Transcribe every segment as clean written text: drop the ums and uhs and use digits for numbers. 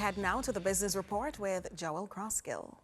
head now to the business report with Joel Crosskill.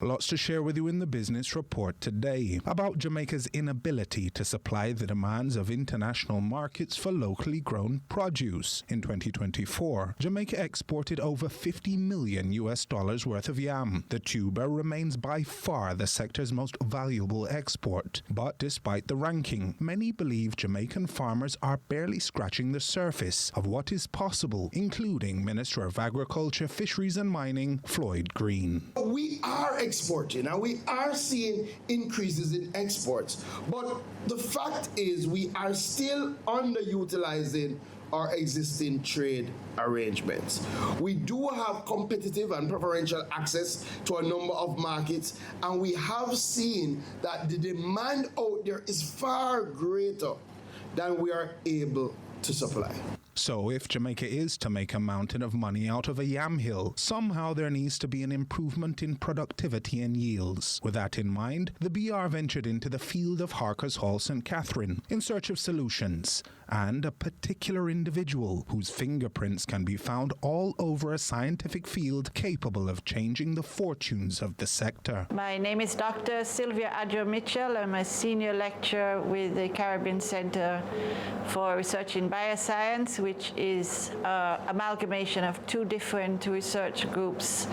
Lots to share with you in the business report today about Jamaica's inability to supply the demands of international markets for locally grown produce. In 2024, Jamaica exported over $50 million worth of yam. The tuber remains by far the sector's most valuable export. But despite the ranking, many believe Jamaican farmers are barely scratching the surface of what is possible, including Minister of Agriculture, Fisheries and Mining, Floyd Green. We are exporting and we are seeing increases in exports, but the fact is we are still underutilizing our existing trade arrangements. We do have competitive and preferential access to a number of markets, and we have seen that the demand out there is far greater than we are able to supply. So if Jamaica is to make a mountain of money out of a yam hill, somehow there needs to be an improvement in productivity and yields. With that in mind, the BR ventured into the field of Harker's Hall, St. Catherine, in search of solutions, and a particular individual whose fingerprints can be found all over a scientific field capable of changing the fortunes of the sector. My name is Dr. Sylvia Mitchell. I'm a senior lecturer with the Caribbean Center for Research in Biosciences, which is amalgamation of two different research groups.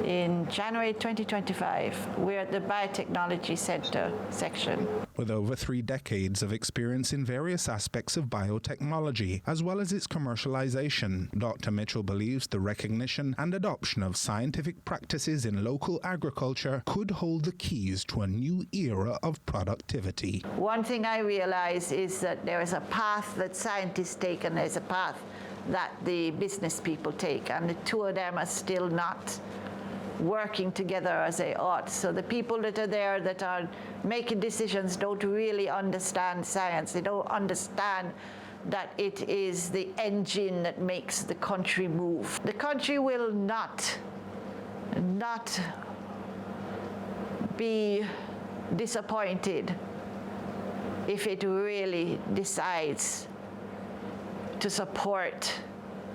In January 2025, we're at the Biotechnology Center section. With over 3 decades of experience in various aspects of biotechnology, as well as its commercialization, Dr. Mitchell believes the recognition and adoption of scientific practices in local agriculture could hold the keys to a new era of productivity. One thing I realize is that there is a path that scientists take and there's a path that the business people take, and the two of them are still not working together as they ought. So the people that are there that are making decisions don't really understand science. They don't understand that it is the engine that makes the country move. The country will not be disappointed if it really decides to support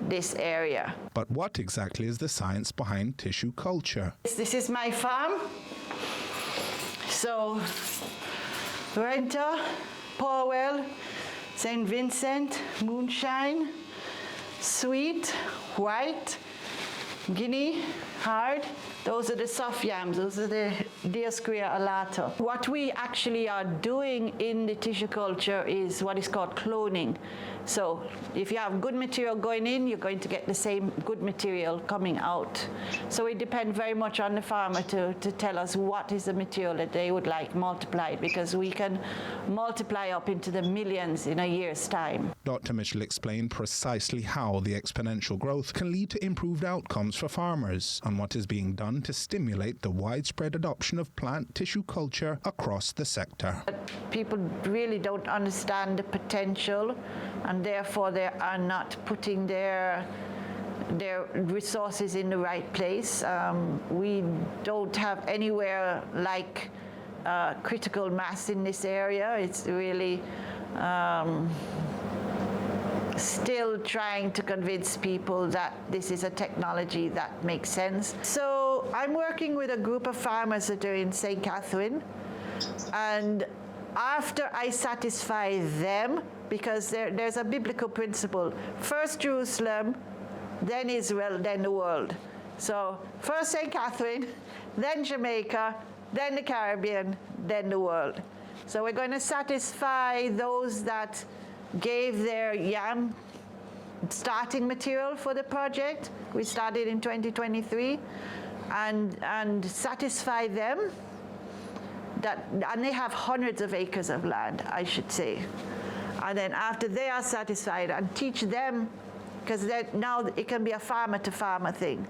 this area. But what exactly is the science behind tissue culture? This is my farm. So, Renta, Powell, St. Vincent, Moonshine, Sweet, White, Guinea, Hard. Those are the soft yams. Those are the Dioscrea alata. What we actually are doing in the tissue culture is what is called cloning. So if you have good material going in, you're going to get the same good material coming out. So we depend very much on the farmer to tell us what is the material that they would like multiplied, because we can multiply up into the millions in a year's time. Dr. Mitchell explained precisely how the exponential growth can lead to improved outcomes for farmers and what is being done to stimulate the widespread adoption of plant tissue culture across the sector. People really don't understand the potential, and therefore they are not putting their resources in the right place. We don't have anywhere like critical mass in this area. It's really still trying to convince people that this is a technology that makes sense. So I'm working with a group of farmers that are in St. Catherine, and after I satisfy them, because there's a biblical principle, first Jerusalem, then Israel, then the world. So first St. Catherine, then Jamaica, then the Caribbean, then the world. So we're going to satisfy those that gave their yam starting material for the project. We started in 2023, and satisfy them that, and they have hundreds of acres of land, I should say. And then after they are satisfied, and teach them, because now it can be a farmer to farmer thing,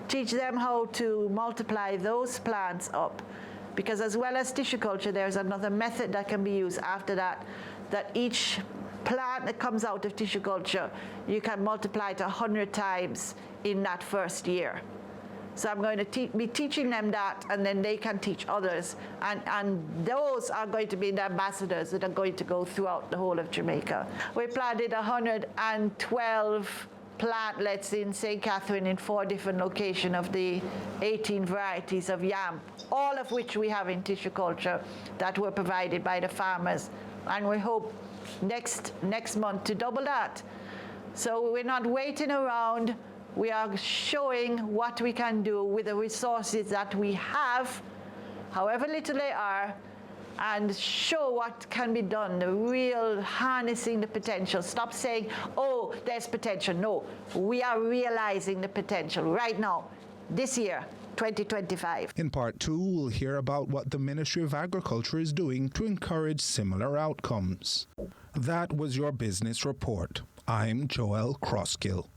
teach them how to multiply those plants up. Because as well as tissue culture, there's another method that can be used after that, that each plant that comes out of tissue culture, you can multiply it 100 times in that first year. So I'm going to be teaching them that, and then they can teach others. And those are going to be the ambassadors that are going to go throughout the whole of Jamaica. We planted 112 plantlets in St. Catherine in 4 different locations of the 18 varieties of yam, all of which we have in tissue culture that were provided by the farmers. And we hope next month to double that. So we're not waiting around. We are showing what we can do with the resources that we have, however little they are, and show what can be done, the real harnessing the potential. Stop saying, oh, there's potential. No, we are realizing the potential right now, this year, 2025. In part 2, we'll hear about what the Ministry of Agriculture is doing to encourage similar outcomes. That was your business report. I'm Joel Crosskill.